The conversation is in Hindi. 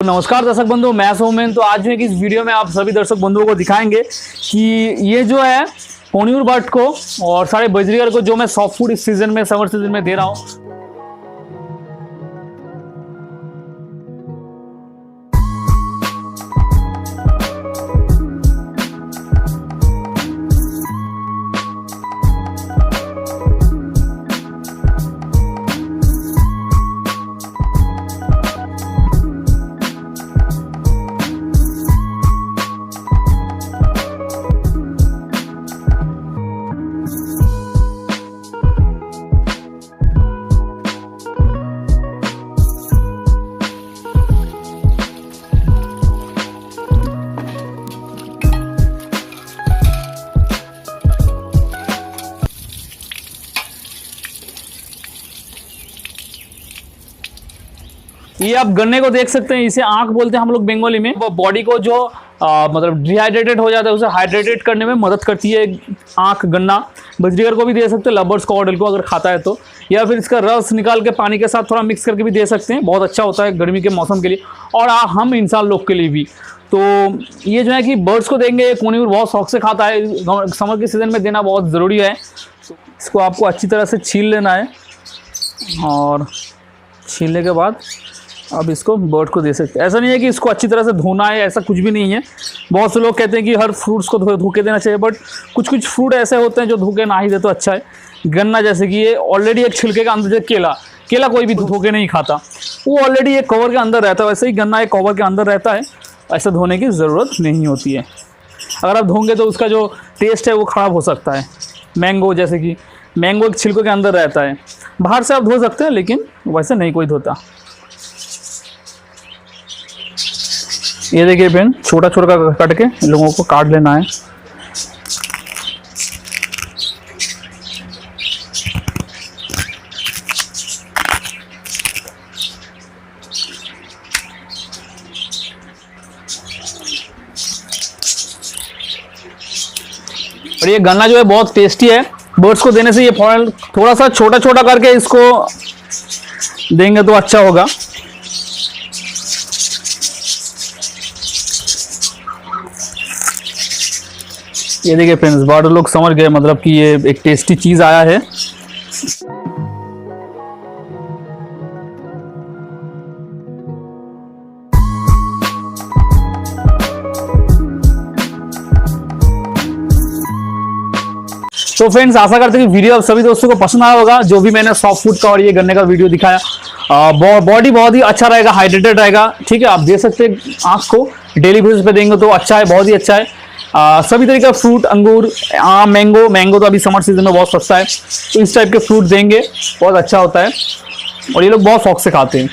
नमस्कार दर्शक बंधु, मैं सोमेन। तो आज जो है कि इस वीडियो में आप सभी दर्शक बंधुओं को दिखाएंगे कि ये जो है पोन्यूर बर्ड को और सारे बजरीगर को जो मैं सॉफ्ट फूड इस सीजन में, समर सीजन में दे रहा हूँ। ये आप गन्ने को देख सकते हैं, इसे आंख बोलते हैं हम लोग बंगाली में। वो बॉडी को जो मतलब डिहाइड्रेटेड हो जाता है उसे हाइड्रेटेड करने में मदद करती है आंख। गन्ना बजरीगर को भी दे सकते हैं, लवर्स कॉकटेल को अगर खाता है तो, या फिर इसका रस निकाल के पानी के साथ थोड़ा मिक्स करके भी दे सकते हैं। बहुत अच्छा होता है गर्मी के मौसम के लिए और हम इंसान लोग के लिए भी। तो ये जो है कि बर्ड्स को देंगे, पोन्यूर बहुत शौक से खाता है, समर के सीज़न में देना बहुत ज़रूरी है। इसको आपको अच्छी तरह से छील लेना है और छीलने के बाद अब इसको बर्ड को दे सकते हैं। ऐसा नहीं है कि इसको अच्छी तरह से धोना है, ऐसा कुछ भी नहीं है। बहुत से लोग कहते हैं कि हर फ्रूट्स को धो के देना चाहिए, बट कुछ कुछ फ्रूट ऐसे होते हैं जो धो के ना ही दे तो अच्छा है। गन्ना जैसे कि ये ऑलरेडी एक छिलके का अंदर, केला कोई भी धो के नहीं खाता, वो ऑलरेडी एक कवर के अंदर रहता है। वैसे ही गन्ना एक कवर के अंदर रहता है, ऐसा धोने की ज़रूरत नहीं होती है। अगर आप धोंगे तो उसका जो टेस्ट है वो ख़राब हो सकता है। मैंगो जैसे कि मैंगो एक छिलके के अंदर रहता है, बाहर से आप धो सकते हैं लेकिन वैसे नहीं कोई धोता। ये देखिए फ्रेंड, छोटा छोटा कट के इन लोगों को काट लेना है। और ये गन्ना जो है बहुत टेस्टी है। बर्ड्स को देने से ये थोड़ा सा छोटा छोटा करके इसको देंगे तो अच्छा होगा। ये देखिए फ्रेंड्स, बर्ड लोग समझ गए मतलब कि ये एक टेस्टी चीज़ आया है। तो फ्रेंड्स, आशा करते हैं कि वीडियो आप सभी दोस्तों को पसंद आया होगा। जो भी मैंने सॉफ्ट फूड का और ये गन्ने का वीडियो दिखाया, बॉडी बहुत ही अच्छा रहेगा, हाइड्रेटेड रहेगा। ठीक है, आप दे सकते हैं आँख को, डेली बेसिस पे देंगे तो अच्छा है, बहुत ही अच्छा है। सभी तरीके का फ्रूट, अंगूर, आम, मैंगो तो अभी समर सीजन में बहुत सस्ता है, तो इस टाइप के फ्रूट देंगे, बहुत अच्छा होता है और ये लोग बहुत शौक से खाते हैं।